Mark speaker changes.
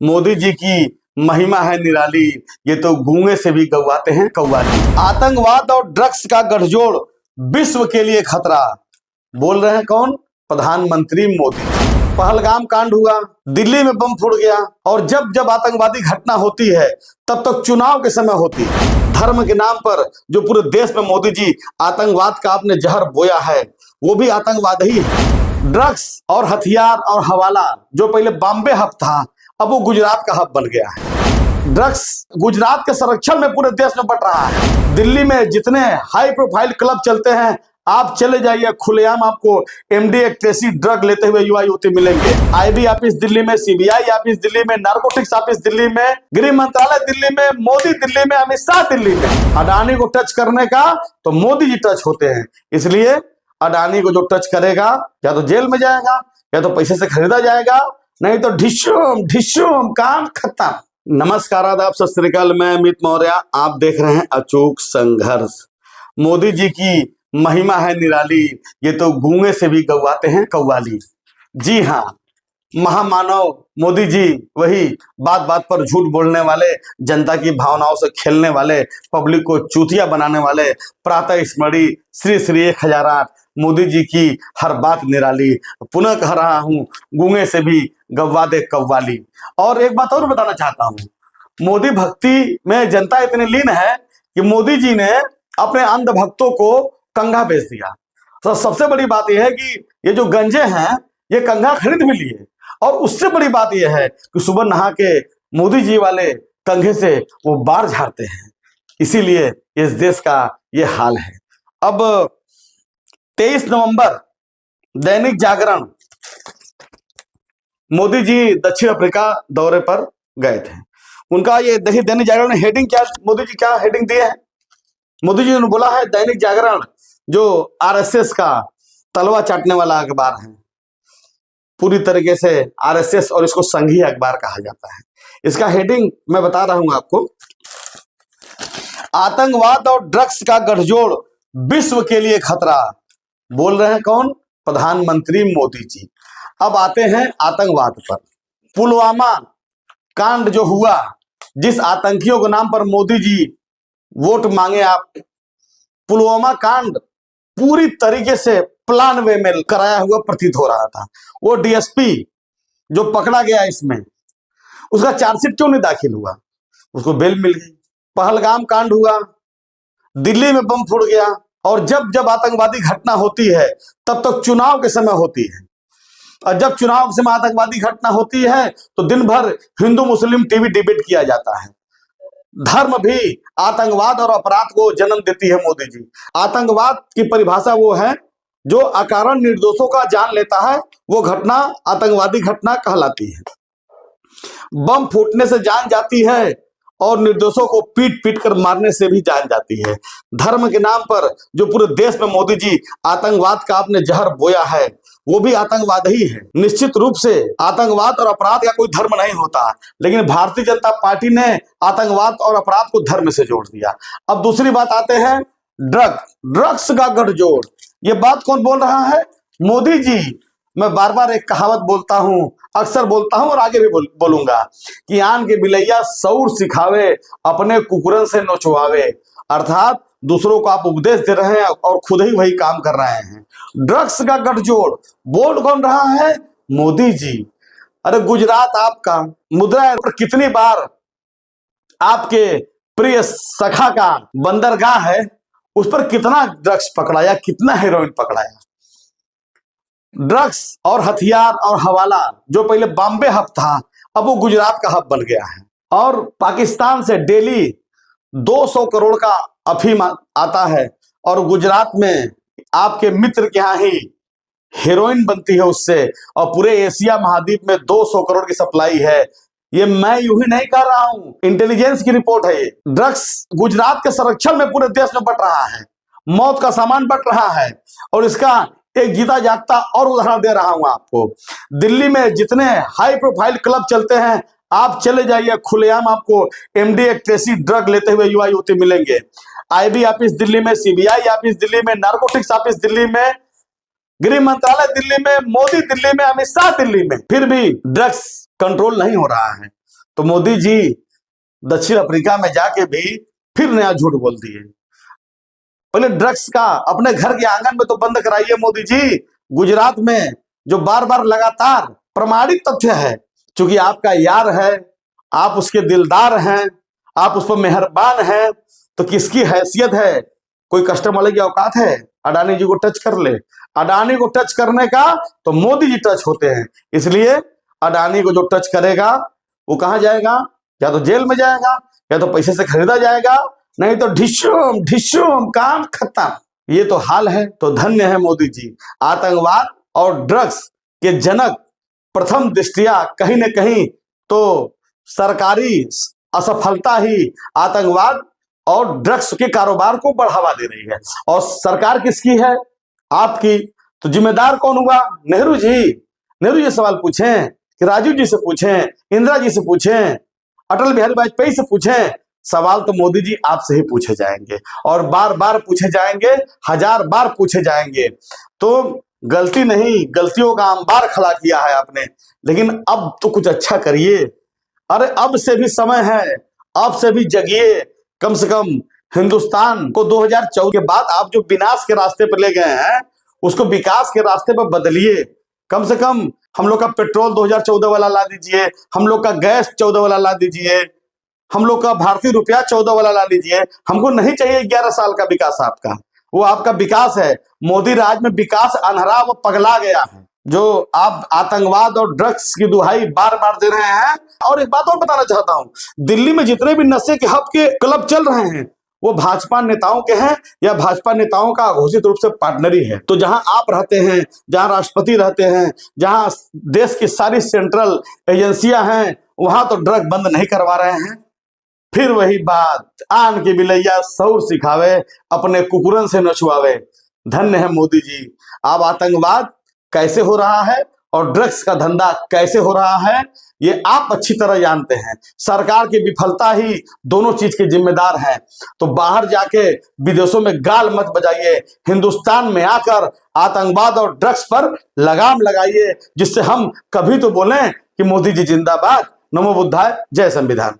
Speaker 1: मोदी जी की महिमा है निराली, ये तो गूंगे से भी गवाते हैं कव्वाली। आतंकवाद और ड्रग्स का गठजोड़ विश्व के लिए खतरा, बोल रहे हैं कौन? प्रधानमंत्री मोदी। पहलगाम कांड हुआ, दिल्ली में बम फूट गया, और जब जब आतंकवादी घटना होती है तब तक चुनाव के समय होती है। धर्म के नाम पर जो पूरे देश में मोदी जी आतंकवाद का आपने जहर बोया है, वो भी आतंकवाद ही है। ड्रग्स और हथियार और हवाला जो पहले बॉम्बे हब था, अब वो गुजरात का हब बन गया है। ड्रग्स गुजरात के संरक्षण में पूरे देश में बट रहा है। दिल्ली में जितने हाई प्रोफाइल क्लब चलते हैं, आप चले जाइए, खुलेआम आपको एमडीएक्स ड्रग लेते हुए युवा युवती मिलेंगे। आईबी ऑफिस दिल्ली में, सीबीआई ऑफिस दिल्ली में, नारकोटिक्स ऑफिस दिल्ली में, गृह मंत्रालय दिल्ली में, मोदी दिल्ली में, अमित शाह दिल्ली में। अडानी को टच करने का तो मोदी जी टच होते हैं, इसलिए अडानी को जो टच करेगा या तो जेल में जाएगा या तो पैसे से खरीदा जाएगा, नहीं तो ढिशुम ढिशुम काम खत्म। नमस्कार, आदाब, सत श्री अकाल। मैं अमित मौर्य, आप देख रहे हैं अचूक संघर्ष। मोदी जी की महिमा है निराली, ये तो गूंगे से भी गवाते हैं कव्वाली। जी हाँ, महामानव मोदी जी वही बात बात पर झूठ बोलने वाले, जनता की भावनाओं से खेलने वाले, पब्लिक को चूतिया बनाने वाले, प्रातः स्मृति श्री श्री 1008 मोदी जी की हर बात निराली। पुनः कह रहा हूं, गूंगे से भी गवा दे कव्वाली। और एक बात और बताना चाहता हूं, मोदी भक्ति में जनता इतनी लीन है कि मोदी जी ने अपने अंध भक्तों को कंघा बेच दिया। तो सबसे बड़ी बात यह है कि ये जो गंजे हैं, ये कंघा खरीद भी लिए, और उससे बड़ी बात यह है कि सुबह नहा के मोदी जी वाले कंघे से वो बाढ़ झाड़ते हैं। इसीलिए इस देश का ये हाल है। अब 23 नवंबर दैनिक जागरण, मोदी जी दक्षिण अफ्रीका दौरे पर गए थे। उनका ये देखिए, दैनिक जागरण ने हेडिंग क्या, मोदी जी क्या हेडिंग दिए है। मोदी जी ने बोला है, दैनिक जागरण जो आरएसएस का तलवा चाटने वाला अखबार है, पूरी तरीके से आरएसएस, और इसको संघीय अखबार कहा जाता है। इसका हेडिंग मैं बता रहा हूं आपको, आतंकवाद और ड्रग्स का गठजोड़ विश्व के लिए खतरा, बोल रहे हैं कौन? प्रधानमंत्री मोदी जी। अब आते हैं आतंकवाद पर। पुलवामा कांड जो हुआ, जिस आतंकियों के नाम पर मोदी जी वोट मांगे आप, पुलवामा कांड पूरी तरीके से प्लान वे में कराया हुआ प्रतीत हो रहा था। वो डीएसपी जो पकड़ा गया इसमें, उसका चार्जशीट क्यों नहीं दाखिल हुआ? उसको बेल मिल गई। पहलगाम कांड हुआ, दिल्ली में बम फूट गया, और जब जब आतंकवादी घटना होती है तब तक चुनाव के समय होती है, और जब चुनाव के समय आतंकवादी घटना होती है तो दिन भर हिंदू मुस्लिम टीवी डिबेट किया जाता है। धर्म भी आतंकवाद और अपराध को जन्म देती है मोदी जी। आतंकवाद की परिभाषा वो है जो अकारण निर्दोषों का जान लेता है, वो घटना आतंकवादी घटना कहलाती है। बम फूटने से जान जाती है और निर्दोषों को पीट पीट कर मारने से भी जान जाती है। धर्म के नाम पर जो पूरे देश में मोदी जी आतंकवाद का आपने जहर बोया है, वो भी आतंकवाद ही है। निश्चित रूप से आतंकवाद और अपराध का कोई धर्म नहीं होता, लेकिन भारतीय जनता पार्टी ने आतंकवाद और अपराध को धर्म से जोड़ दिया। अब दूसरी बात आते हैं, ड्रग्स का गठजोड़। ये बात कौन बोल रहा है? मोदी जी। मैं बार बार एक कहावत बोलता हूं, अक्सर बोलता हूं और आगे भी बोलूंगा कि आन के बिलैया सौर सिखावे, अपने कुकुरन से नोचवावे। अर्थात दूसरों को आप उपदेश दे रहे हैं और खुद ही वही काम कर रहे हैं। ड्रग्स का गठजोड़ बोल कौन रहा है? मोदी जी। अरे गुजरात आपका मुद्रा पर कितनी बार आपके प्रिय सखा का बंदरगाह है, उस पर कितना ड्रग्स पकड़ाया, कितना हेरोइन पकड़ाया। ड्रग्स और हथियार और हवाला जो पहले बॉम्बे हब था, अब वो गुजरात का हब बन गया है। और पाकिस्तान से डेली 200 करोड़ का अफीम आता है, और गुजरात में आपके मित्र के यहाँ ही हेरोइन बनती है उससे, और पूरे एशिया महाद्वीप में 200 करोड़ की सप्लाई है। ये मैं यूं ही नहीं कह रहा हूं, इंटेलिजेंस की रिपोर्ट है ये। ड्रग्स गुजरात के संरक्षण में पूरे देश में बट रहा है, मौत का सामान बट रहा है। और इसका एक जीता जागता और उदाहरण दे रहा हूं आपको। दिल्ली में जितने हाई प्रोफाइल क्लब चलते हैं, आप चले जाइए, खुलेआम आपको एमडीएक्स ड्रग लेते हुए युवा युवती मिलेंगे। आईबी ऑफिस दिल्ली में, सीबीआई ऑफिस दिल्ली में, नारकोटिक्स ऑफिस दिल्ली में, गृह मंत्रालय दिल्ली में, मोदी दिल्ली में, अमित शाह दिल्ली में, फिर भी ड्रग्स कंट्रोल नहीं हो रहा है। तो मोदी जी दक्षिण अफ्रीका में जाके भी फिर नया झूठ बोल दिए। पहले ड्रग्स का अपने घर के आंगन में तो बंद कराइए मोदी जी। गुजरात में जो बार बार लगातार प्रमाणित तथ्य है, क्योंकि आपका यार है, आप उसके दिलदार हैं, आप उस पर मेहरबान हैं, तो किसकी हैसियत है, कोई कस्टम वाले की औकात है अडानी जी को टच कर ले? अडानी को टच करने का तो मोदी जी टच होते हैं, इसलिए अडानी को जो टच करेगा वो कहां जाएगा? या तो जेल में जाएगा, या तो पैसे से खरीदा जाएगा, नहीं तो ढिशुम ढिशुम काम खत्म। ये तो हाल है। तो धन्य है मोदी जी, आतंकवाद और ड्रग्स के जनक। प्रथम दृष्टिया कहीं न कहीं तो सरकारी असफलता ही आतंकवाद और ड्रग्स के कारोबार को बढ़ावा दे रही है। और सरकार किसकी है? आपकी। तो जिम्मेदार कौन हुआ? नेहरू जी। नेहरू जी सवाल पूछें कि राजीव जी से पूछें, इंदिरा जी से पूछें, अटल बिहारी वाजपेयी से पूछें? सवाल तो मोदी जी आपसे ही पूछे जाएंगे, और बार बार पूछे जाएंगे, 1000 बार पूछे जाएंगे। तो गलती नहीं, गलतियों का अंबार खड़ा किया है आपने, लेकिन अब तो कुछ अच्छा करिए। अरे अब से भी समय है, अब से भी जगिए। कम से कम हिंदुस्तान को 2014 के बाद आप जो विनाश के रास्ते पर ले गए हैं, उसको विकास के रास्ते पर बदलिए। कम से कम हम लोग का पेट्रोल 2014 वाला ला दीजिए, हम लोग का गैस 14 वाला ला दीजिए, हम लोग का भारतीय रुपया 14 वाला ला लीजिए। हमको नहीं चाहिए 11 साल का विकास आपका, वो आपका विकास है। मोदी राज में विकास अनहरा व पगला गया है, जो आप आतंकवाद और ड्रग्स की दुहाई बार बार दे रहे हैं। और एक बात और बताना चाहता हूं, दिल्ली में जितने भी नशे के हब के क्लब चल रहे हैं, वो भाजपा नेताओं के हैं या भाजपा नेताओं का घोषित रूप से पार्टनरी है। तो जहां आप रहते हैं, जहां राष्ट्रपति रहते हैं, जहां देश की सारी सेंट्रल एजेंसियां हैं, वहां तो ड्रग बंद नहीं करवा रहे हैं। फिर वही बात, आन के बिलैया सौर सिखावे, अपने कुकुरन से न छुआवे। धन्य है मोदी जी। अब आतंकवाद कैसे हो रहा है और ड्रग्स का धंधा कैसे हो रहा है, ये आप अच्छी तरह जानते हैं। सरकार की विफलता ही दोनों चीज के जिम्मेदार हैं। तो बाहर जाके विदेशों में गाल मत बजाइए, हिंदुस्तान में आकर आतंकवाद और ड्रग्स पर लगाम लगाइए, जिससे हम कभी तो बोलें कि मोदी जी जिंदाबाद, नमो बुद्धाय, जय संविधान।